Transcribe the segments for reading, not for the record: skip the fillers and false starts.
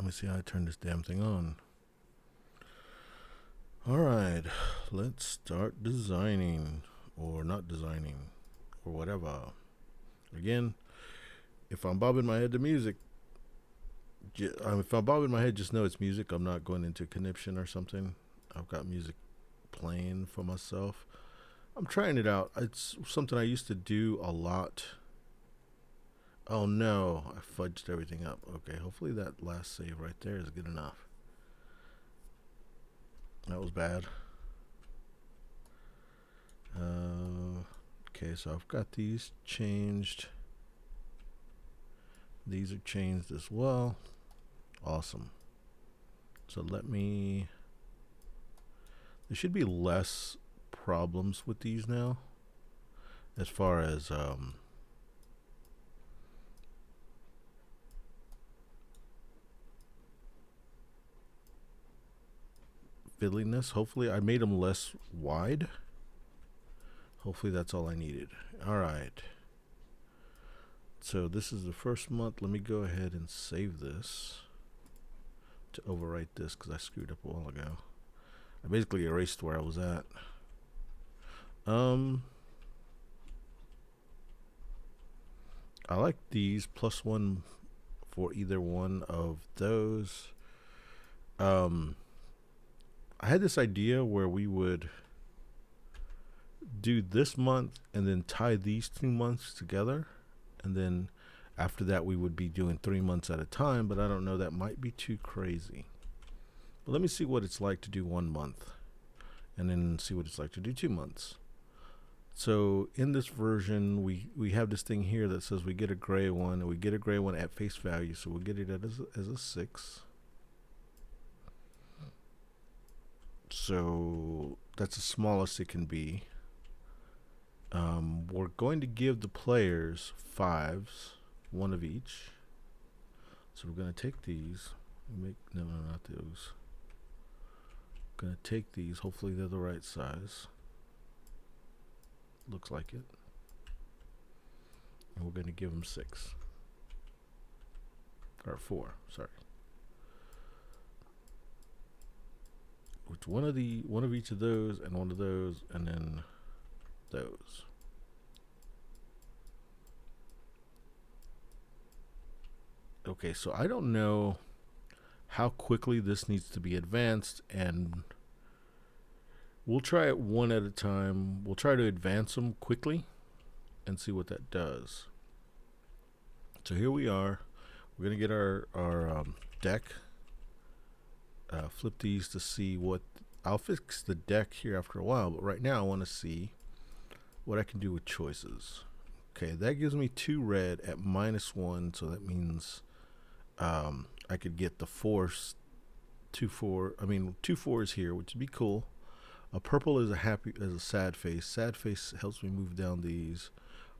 Let me see how I turn this damn thing on. Alright, let's start designing. Or not designing. Or whatever. Again, if I'm bobbing my head to music, if I'm bobbing my head, just know it's music. I'm not going into conniption or something. I've got music playing for myself. I'm trying it out. It's something I used to do a lot. Oh no, I fudged everything up. Okay, hopefully that last save right there is good enough. That was bad. Okay, so I've got these changed. These are changed as well. Awesome. So let me... There should be less problems with these now. As far as... fiddliness. Hopefully I made them less wide. Hopefully that's all I needed. Alright. So this is the first month. Let me go ahead and save this to overwrite this because I screwed up a while ago. I basically erased where I was at. I like these +1 for either one of those. I had this idea where we would do this month and then tie these 2 months together, and then after that we would be doing 3 months at a time, but I don't know, that might be too crazy. But let me see what it's like to do 1 month and then see what it's like to do 2 months. So in this version we have this thing here that says we get a gray one, and we get a gray one at face value, so we'll get it as a 6. So that's the smallest it can be. We're going to give the players 5s, 1 of each. So we're going to take these. No, not those. Going to take these. Hopefully they're the right size. Looks like it. And we're going to give them 6. Or 4, sorry. With one of each of those, and one of those, and then those. Okay, so I don't know how quickly this needs to be advanced, and we'll try it one at a time. We'll try to advance them quickly and see what that does. So here we are. We're going to get our deck. Flip these to see what... I'll fix the deck here after a while, but right now I want to see what I can do with choices. Okay, that gives me 2 red at -1, so that means I could get the force 2 4s here, which would be cool. A purple is a sad face. Sad face helps me move down these.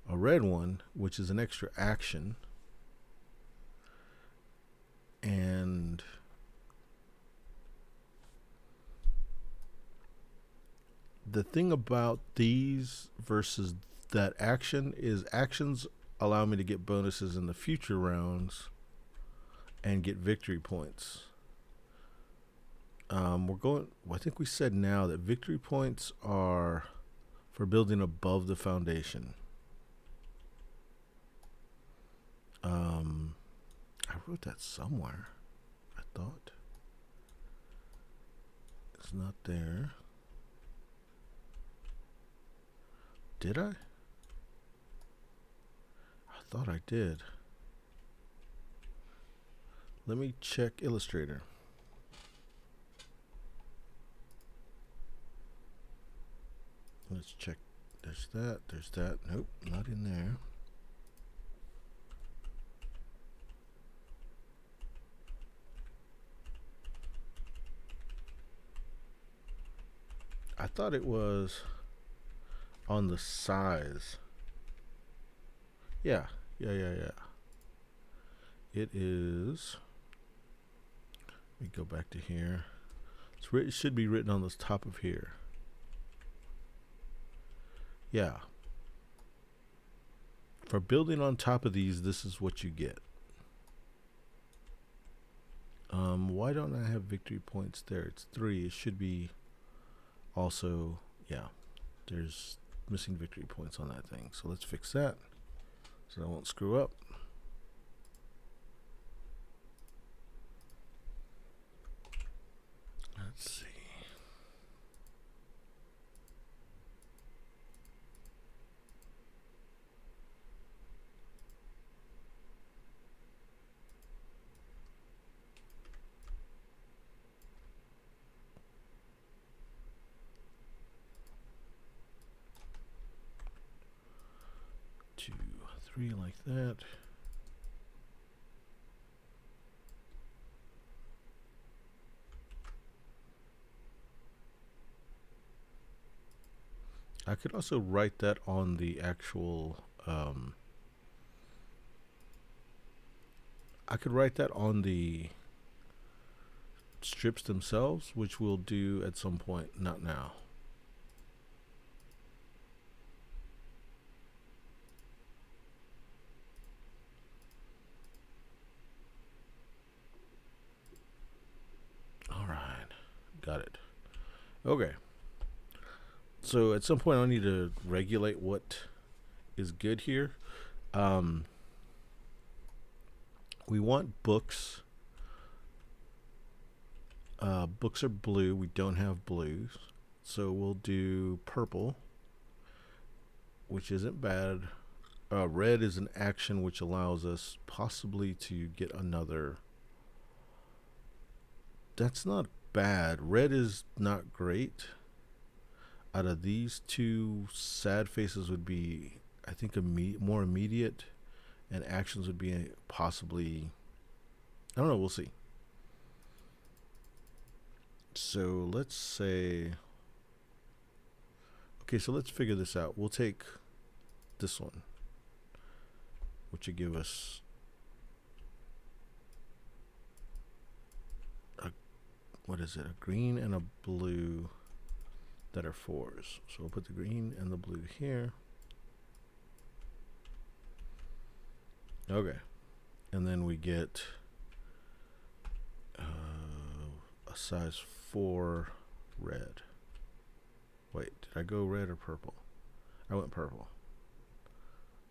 A red one, which is an extra action, and the thing about these versus that action is actions allow me to get bonuses in the future rounds and get victory points. I think we said now that victory points are for building above the foundation. I wrote that somewhere, I thought. It's not there. Did I? I thought I did. Let me check Illustrator. Let's check. There's that. Nope, not in there. I thought it was on the size. Yeah. It is. Let me go back to here. It should be written on the top of here. Yeah. For building on top of these, this is what you get. why don't I have victory points there? It's 3. It should be also, yeah, there's missing victory points on that thing. So let's fix that so I won't screw up. Let's see. Two, 3 like that. I could also write that on the actual, I could write that on the strips themselves, which we'll do at some point, not now. All right, got it. Okay. So at some point I'll need to regulate what is good here. We want books. Books are blue. We don't have blues. So we'll do purple, which isn't bad. Red is an action which allows us possibly to get another. That's not bad. Red is not great. Out of these two, sad faces would be, I think, more immediate, and actions would be possibly, I don't know, we'll see. So let's say, okay, so let's figure this out. We'll take this one, which would give us a, what is it, a green and a blue that are 4s. So we'll put the green and the blue here. Okay. And then we get a size 4 red. Wait, did I go red or purple? I went purple.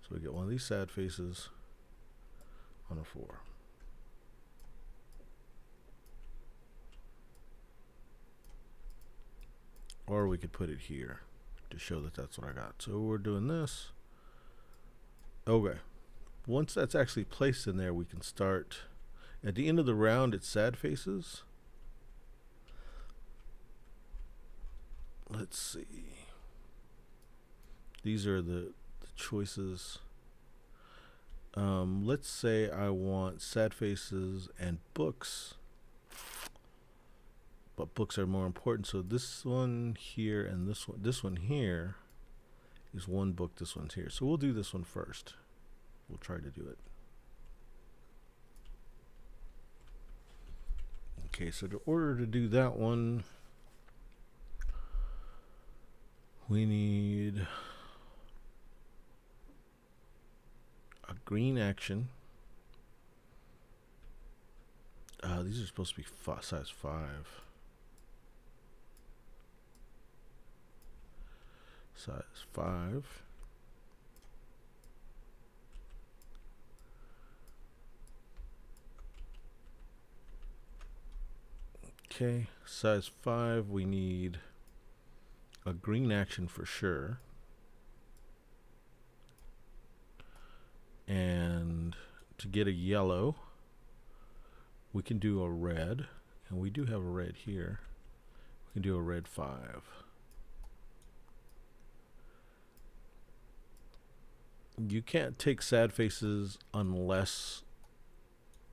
So we get one of these sad faces on a 4. Or we could put it here to show that that's what I got. So we're doing this. Okay. Once that's actually placed in there, we can start. At the end of the round, it's sad faces. Let's see. These are the choices. Let's say I want sad faces and books. But books are more important. So this one here and this one here is one book. This one's here. So we'll do this one first. We'll try to do it. Okay, so in order to do that one, we need a green action. These are supposed to be size 5. Size 5. Okay, size 5, we need a green action for sure. And to get a yellow, we can do a red. And we do have a red here. We can do a red 5. You can't take sad faces unless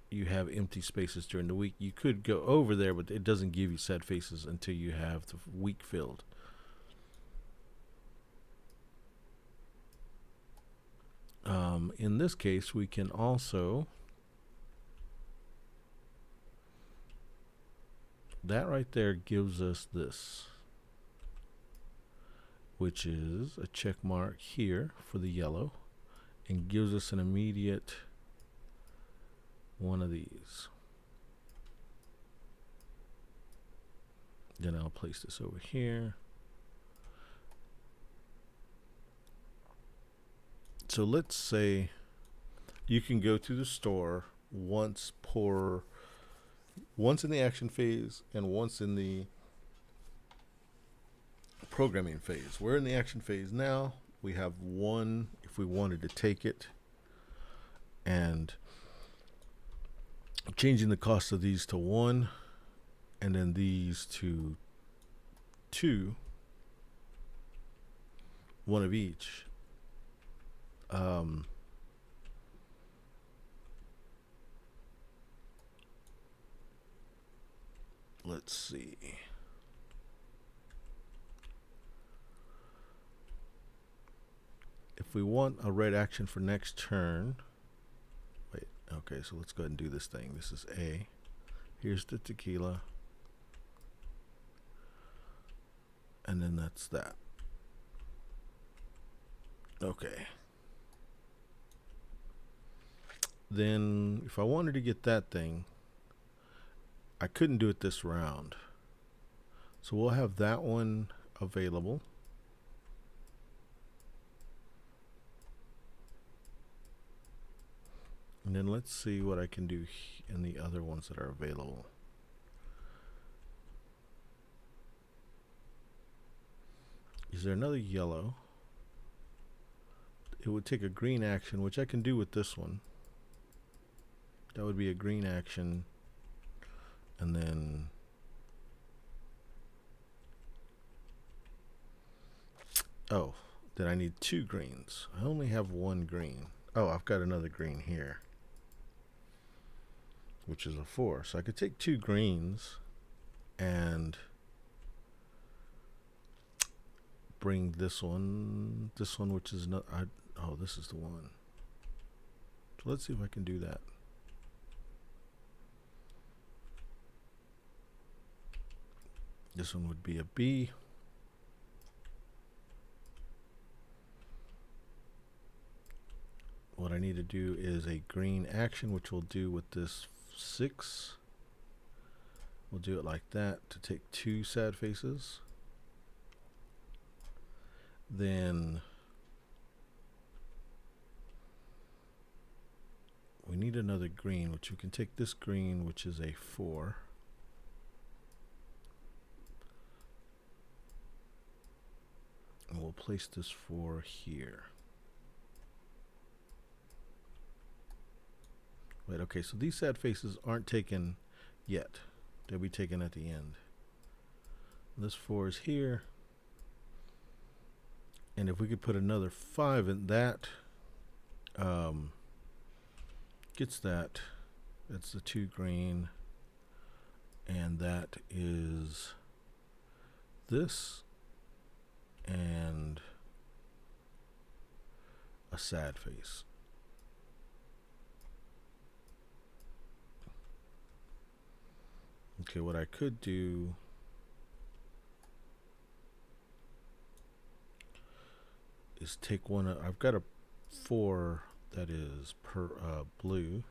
you have empty spaces during the week. You could go over there, but it doesn't give you sad faces until you have the week filled. In this case, we can also, that right there gives us this, which is a check mark here for the yellow, and gives us an immediate one of these. Then I'll place this over here. So let's say you can go to the store once in the action phase and once in the programming phase. We're in the action phase now. We have one if we wanted to take it, and changing the cost of these to 1 and then these to 2, one of each. Let's see. If we want a red action for next turn, wait, okay, so let's go ahead and do this thing. This is A. Here's the tequila. And then that's that. Okay. Then if I wanted to get that thing, I couldn't do it this round. So we'll have that one available. And then let's see what I can do in the other ones that are available. Is there another yellow? It would take a green action, which I can do with this one. That would be a green action. And then oh, then I need 2 greens. I only have 1 green. Oh, I've got another green here, which is a 4. So I could take 2 greens and bring this one, which is not, oh, this is the one. So let's see if I can do that. This one would be a B. What I need to do is a green action, which we'll do with this 6. We'll do it like that to take 2 sad faces. Then we need another green, which we can take this green, which is a 4. And we'll place this 4 here. Wait, okay, so these sad faces aren't taken yet. They'll be taken at the end. This 4 is here. And if we could put another 5 in that, gets that. That's the 2 green. And that is this and a sad face. Okay, what I could do is take one. I've got a 4 that is blue.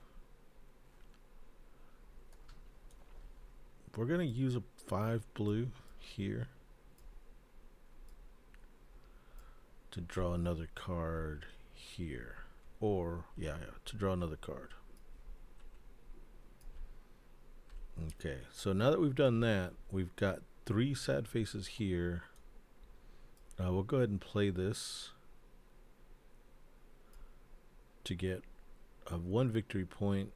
We're going to use a 5 blue here to draw another card here. Or, yeah, to draw another card. Okay, so now that we've done that, we've got 3 sad faces here. We'll go ahead and play this to get 1 victory point.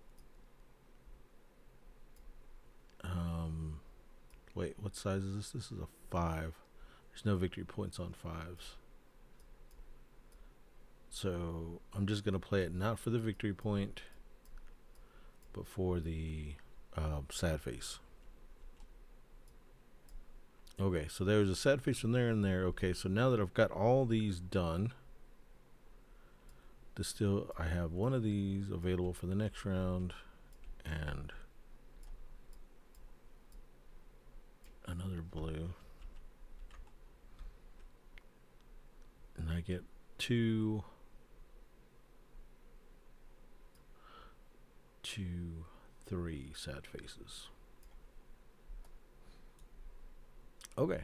Wait, what size is this? This is a 5. There's no victory points on 5s. So I'm just going to play it not for the victory point, but for the sad face. Okay, so there's a sad face from there and there. Okay, so now that I've got all these done, I have one of these available for the next round, and another blue, and I get 2, 3 sad faces. Okay,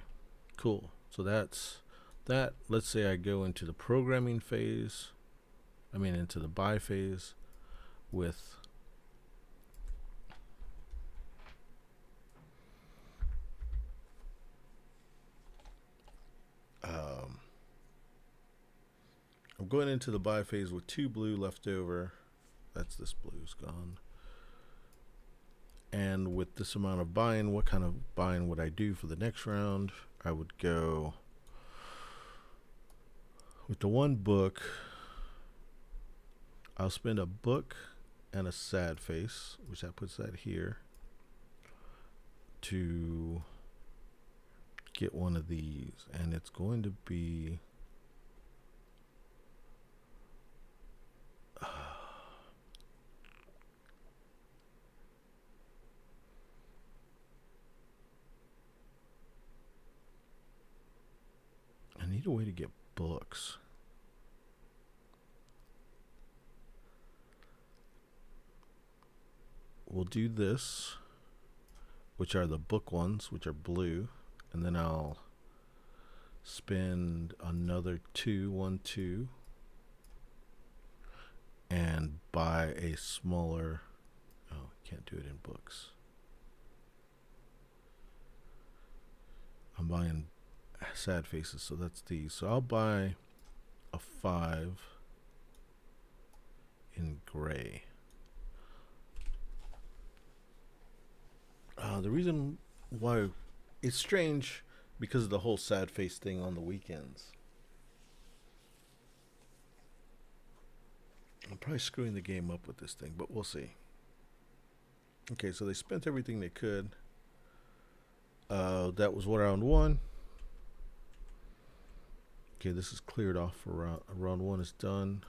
cool. So that's that. Let's say I go into the programming phase. I mean, into the buy phase with um, I'm going into the buy phase with 2 blue left over. That's this blue's gone. And with this amount of buying, what kind of buying would I do for the next round? I would go with the 1 book. I'll spend a book and a sad face, which that puts that here, to get one of these. And it's going to be I need a way to get books. We'll do this, which are the book ones, which are blue, and then I'll spend another 1, 2, and buy a smaller. Oh, can't do it in books. I'm buying sad faces, so that's these. So I'll buy a 5 in gray. The reason why it's strange because of the whole sad face thing on the weekends. I'm probably screwing the game up with this thing, but we'll see. Okay, so they spent everything they could. That was round 1. Okay, this is cleared off for round 1 is done.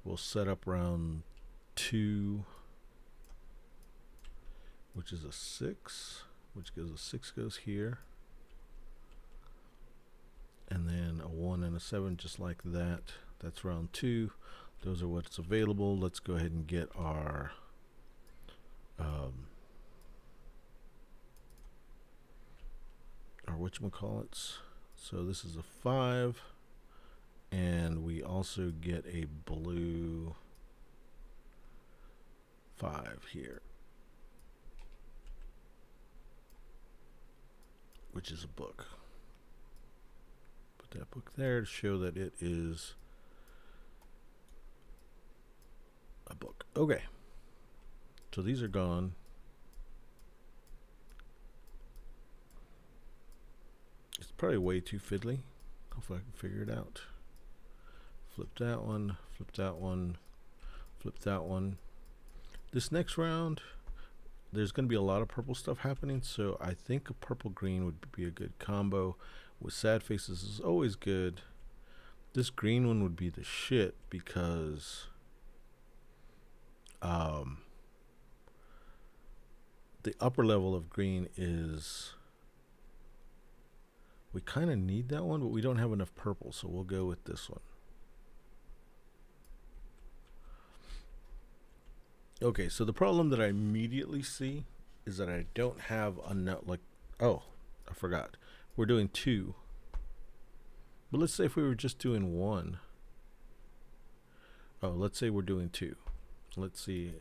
We'll set up round 2, which is a 6, which gives a 6 goes here. And then a 1 and a 7 just like that. That's round 2. Those are what's available. Let's go ahead and get our whatchamacallits. So this is a 5. And we also get a blue 5 here, which is a book. Put that book there to show that it is a book. Okay. So these are gone. It's probably way too fiddly. Hopefully I can figure it out. Flip that one, flip that one, flip that one. This next round, there's going to be a lot of purple stuff happening, so I think a purple-green would be a good combo. With sad faces is always good. This green one would be the shit because the upper level of green is... We kind of need that one, but we don't have enough purple, so we'll go with this one. Okay, so the problem that I immediately see is that I don't have enough, oh, I forgot. We're doing 2. But let's say if we were just doing 1. Oh, let's say we're doing 2. Let's see.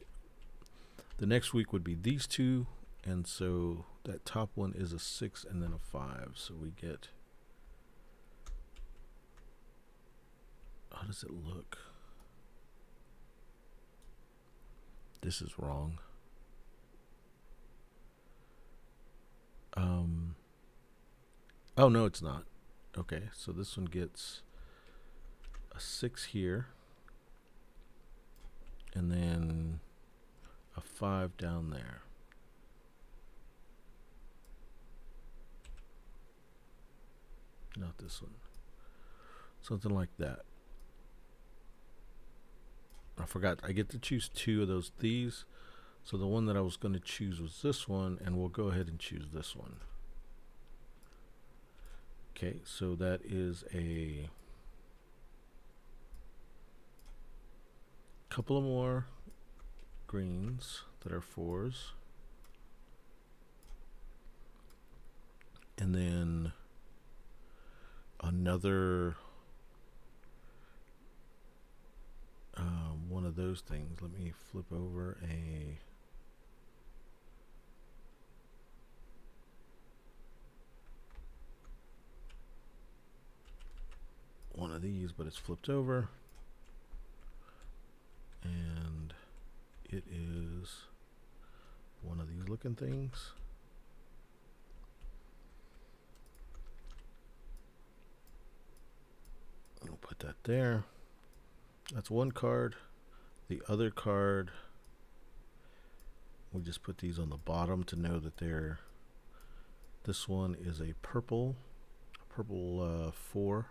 The next week would be these 2, and so that top one is a 6 and then a 5. So we get... How does it look? This is wrong. Oh, no, it's not. Okay, so this one gets a 6 here. And then a 5 down there. Not this one. Something like that. I forgot. I get to choose 2 of these. So the one that I was going to choose was this one, and we'll go ahead and choose this one. Okay, so that is a couple of more greens that are 4s. And then another one of those things. Let me flip over one of these, but it's flipped over. And it is one of these looking things. I'll put that there. That's one card. The other card, we just put these on the bottom to know that they're, this one is a purple 4.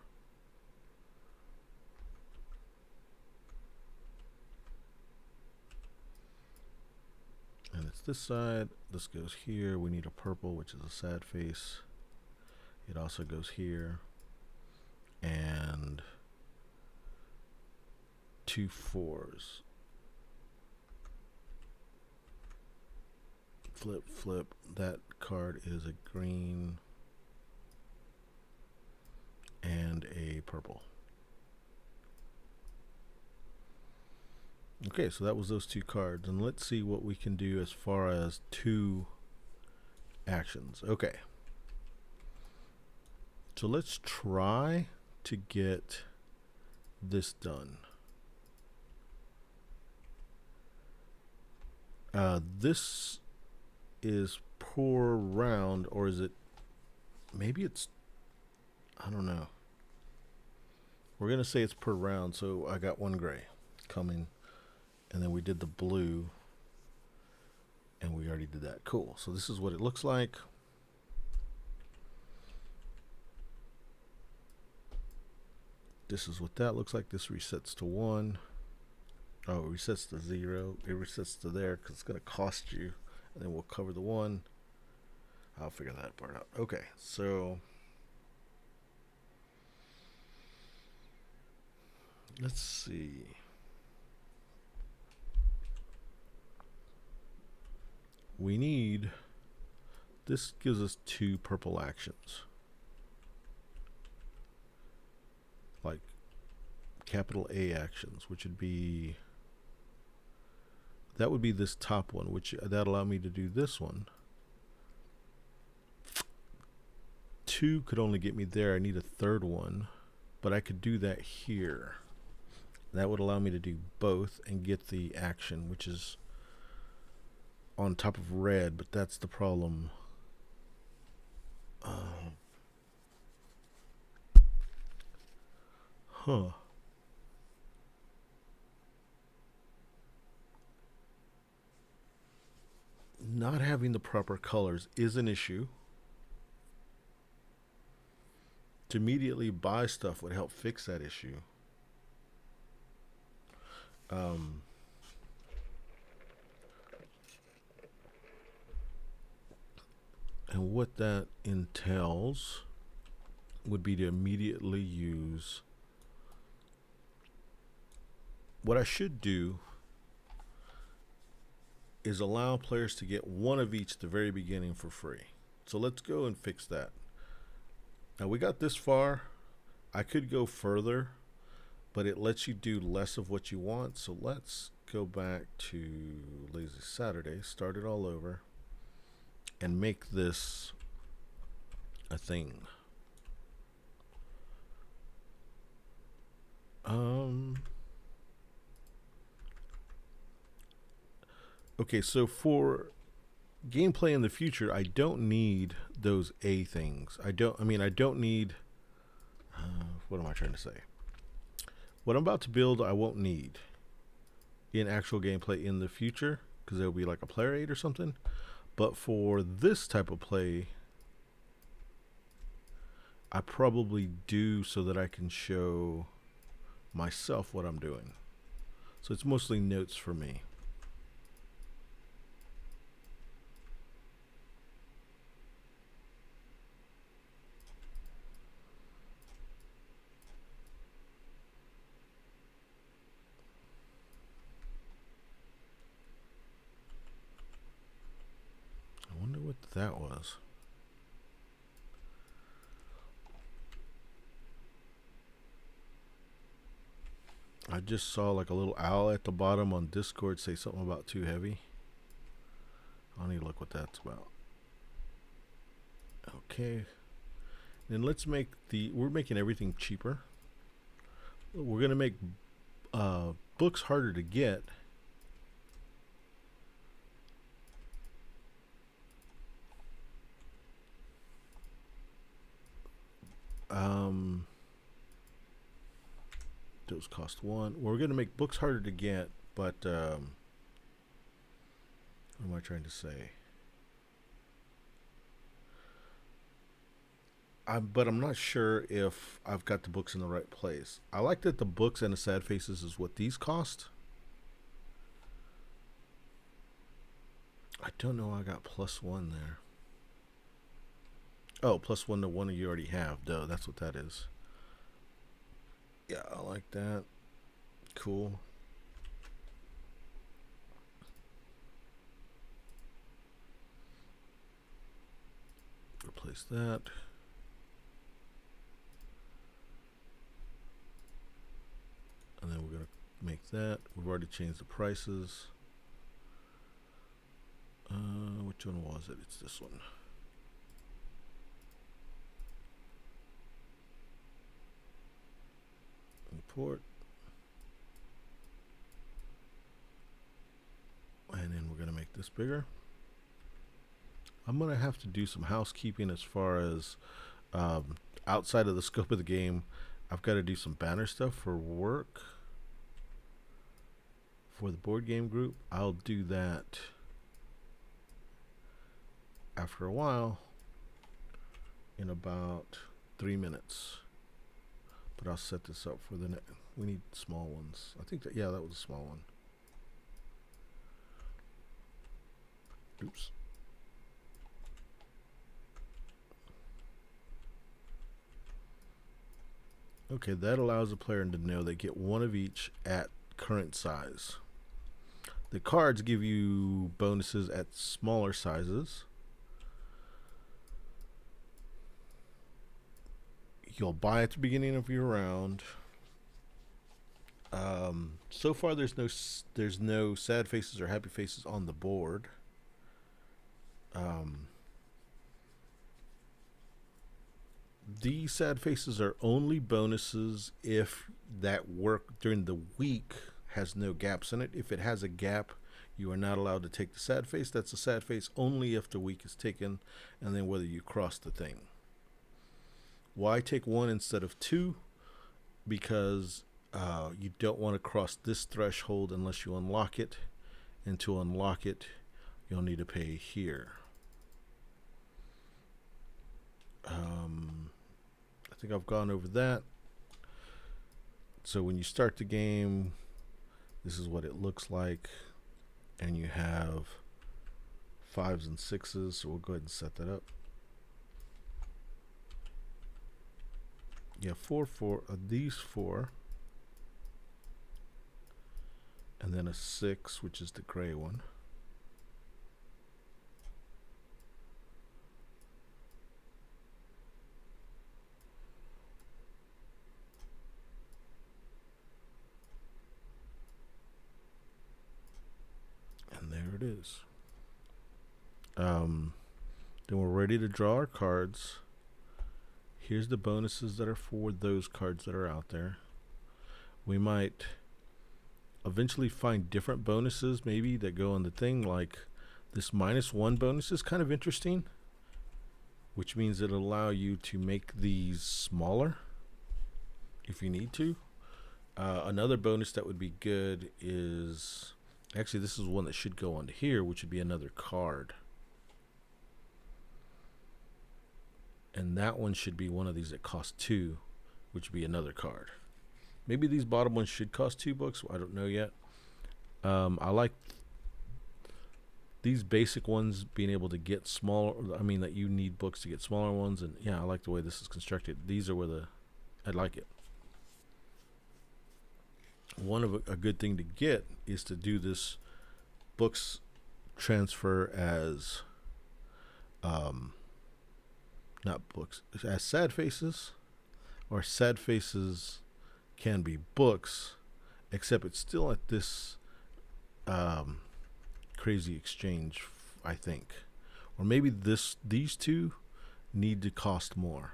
And it's this side. This goes here. We need a purple, which is a sad face. It also goes here. And 2 4s. Flip, flip. That card is a green and a purple. Okay, so that was those 2 cards. And let's see what we can do as far as 2 actions. Okay. So let's try to get this done. This is per round, or is it, maybe it's, I don't know. We're going to say it's per round, so I got 1 gray coming, and then we did the blue, and we already did that. Cool. So this is what it looks like. This is what that looks like. This resets to 1. Oh, it resets to 0. It resets to there because it's going to cost you. And then we'll cover the 1. I'll figure that part out. Okay, so let's see. We need, this gives us 2 purple actions. Like capital A actions, which would be, that would be this top one, which that allowed me to do this one. 2 could only get me there. I need a 3rd one, but I could do that here. That would allow me to do both and get the action, which is on top of red, but that's the problem. Not having the proper colors is an issue. To immediately buy stuff would help fix that issue. And what that entails would be to immediately use, what I should do is allow players to get 1 of each at the very beginning for free. So let's go and fix that. Now we got this far. I could go further, but it lets you do less of what you want. So let's go back to Lazy Saturday, start it all over, and make this a thing. Okay, so for gameplay in the future, I don't need those A things. I don't need, what am I trying to say? What I'm about to build, I won't need in actual gameplay in the future, because there'll be like a player aid or something. But for this type of play, I probably do, so that I can show myself what I'm doing. So it's mostly notes for me. that was. I just saw like a little owl at the bottom on Discord say something about too heavy. I need to look what that's about. Okay. Then let's make we're making everything cheaper. We're going to make books harder to get. Those cost 1. We're going to make books harder to get, but what am I trying to say? But I'm not sure if I've got the books in the right place. I like that the books and the sad faces is what these cost. I don't know. I got +1 there. Oh, +1 to one you already have. Duh, that's what that is. Yeah, I like that. Cool. Replace that. And then we're going to make that. We've already changed the prices. Which one was it? It's this one. Import. And then we're going to make this bigger. I'm going to have to do some housekeeping as far as outside of the scope of the game. I've got to do some banner stuff for work for the board game group. I'll do that after a while in about 3 minutes. But I'll set this up for the next. We need small ones. I think that, yeah, that was a small one. Oops. Okay, that allows the player to know they get one of each at current size. The cards give you bonuses at smaller sizes. You'll buy at the beginning of your round. So far, there's no sad faces or happy faces on the board. These sad faces are only bonuses if that work during the week has no gaps in it. If it has a gap, you are not allowed to take the sad face. That's a sad face only if the week is taken, and then whether you cross the thing. Why take 1 instead of 2? Because you don't want to cross this threshold unless you unlock it. And to unlock it, you'll need to pay here. I think I've gone over that. So when you start the game, this is what it looks like. And you have 5s and 6s. So we'll go ahead and set that up. Yeah, 4 these 4. And then a 6, which is the gray one. And there it is. Then we're ready to draw our cards. Here's the bonuses that are for those cards that are out there. We might eventually find different bonuses maybe that go on the thing, like this -1 bonus is kind of interesting, which means it'll allow you to make these smaller if you need to. Another bonus that would be good is, actually this is one that should go onto here, which would be another card. And that one should be one of these that cost 2, which would be another card. Maybe these bottom ones should cost 2 books. I don't know yet. I like these basic ones being able to get smaller. I mean, that you need books to get smaller ones. And yeah, I like the way this is constructed. These are where I like it. One of a good thing to get is to do this books transfer as not books, as sad faces, or sad faces can be books, except it's still at this um, crazy exchange, I think. Or maybe these two need to cost more.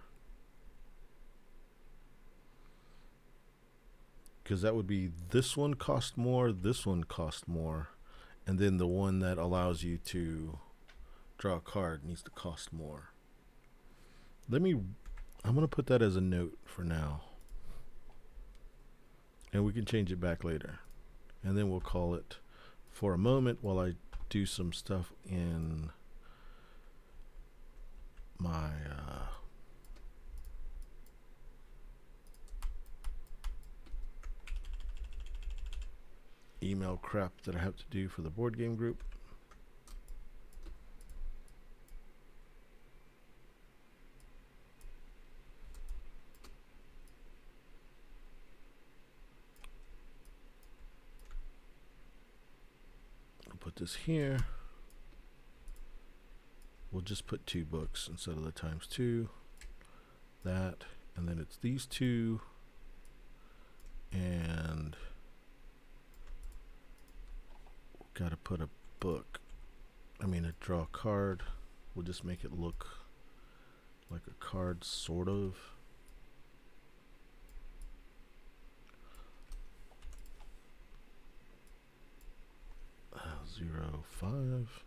Because that would be this one cost more, this one cost more, and then the one that allows you to draw a card needs to cost more. I'm going to put that as a note for now. And we can change it back later. And then we'll call it for a moment while I do some stuff in my email crap that I have to do for the board game group. I'll put this here. We'll just put 2 books instead of the times 2. That, and then it's these 2, and gotta put a book. A draw card. We'll just make it look like a card, sort of. Uh, 0, 5.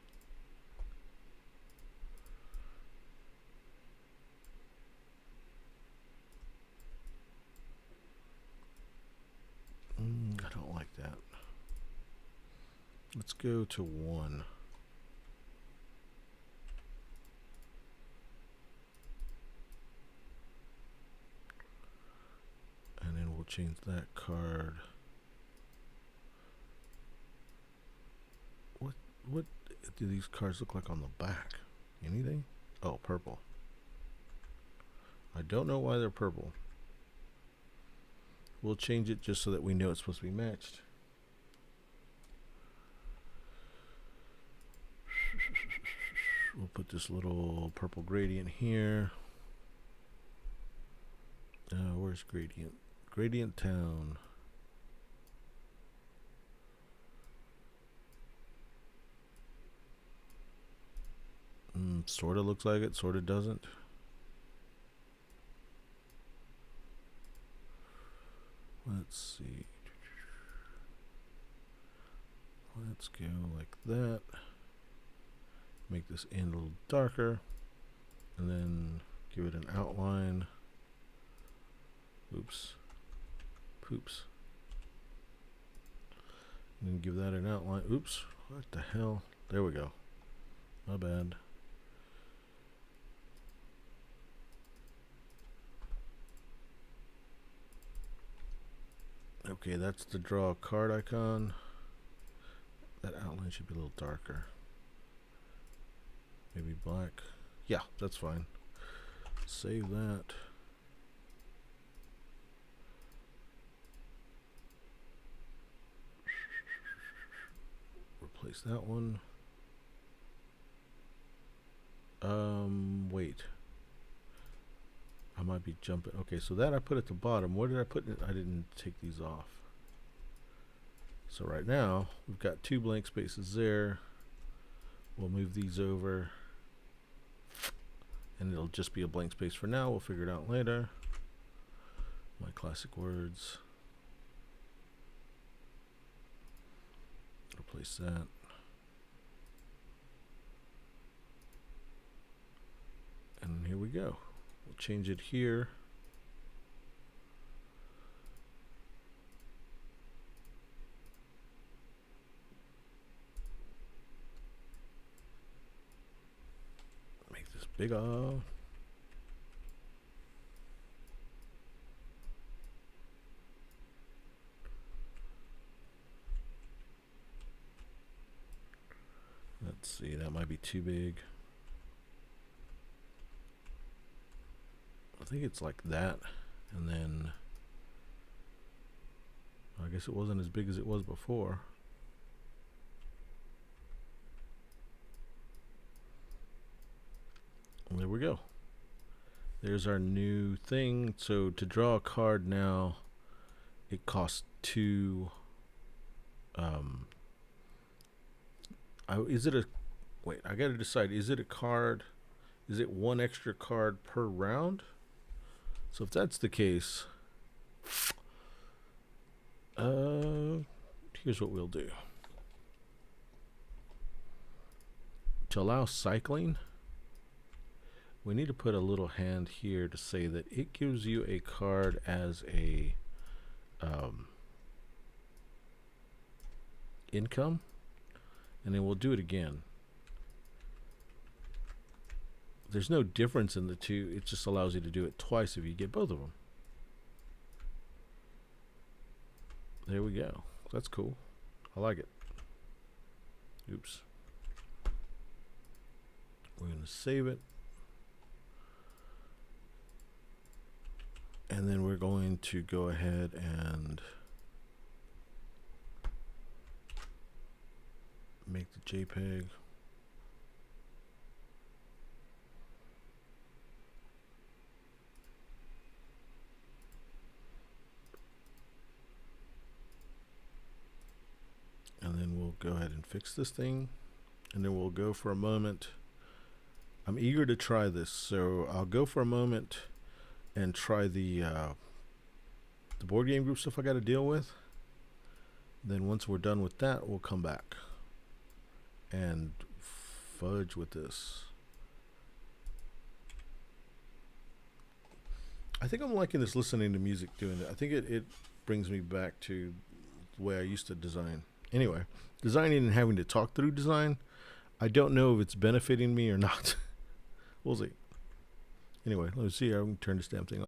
I don't like that. Let's go to 1. And then we'll change that card. What do these cards look like on the back? Anything? Oh, purple. I don't know why they're purple. We'll change it just so that we know it's supposed to be matched. We'll put this little purple gradient here. Where's gradient? Gradient town. Sort of looks like it, sort of doesn't. Let's see. Let's go like that. Make this end a little darker. And then give it an outline. Oops. Poops. And then give that an outline. Oops. What the hell? There we go. My bad. Okay, that's the draw card icon. That outline should be a little darker. Maybe black. Yeah, that's fine. Save that. Replace that one. Wait. I might be jumping. Okay, so that I put at the bottom. Where did I put it? I didn't take these off. So right now, we've got 2 blank spaces there. We'll move these over. And it'll just be a blank space for now. We'll figure it out later. My classic words. Replace that. And here we go. We'll change it here. Make this bigger. Let's see, that might be too big. I think it's like that, and then I guess it wasn't as big as it was before. There we go. There's our new thing. So to draw a card now, it costs 2. Is it a wait? I gotta decide. Is it a card? Is it 1 extra card per round? So if that's the case, here's what we'll do. To allow cycling, we need to put a little hand here to say that it gives you a card as a income, and then we'll do it again. There's no difference in the two. It just allows you to do it twice if you get both of them. There we go. That's cool. I like it. Oops. We're going to save it. And then we're going to go ahead and make the JPEG. And then we'll go ahead and fix this thing. And then we'll go for a moment. I'm eager to try this, so I'll go for a moment and try the board game group stuff I got to deal with. Then once we're done with that, we'll come back and fudge with this. I think I'm liking this listening to music doing it. I think it brings me back to the way I used to design. Anyway, designing and having to talk through design, I don't know if it's benefiting me or not. We'll see. Anyway, let's see how we can turn this damn thing on.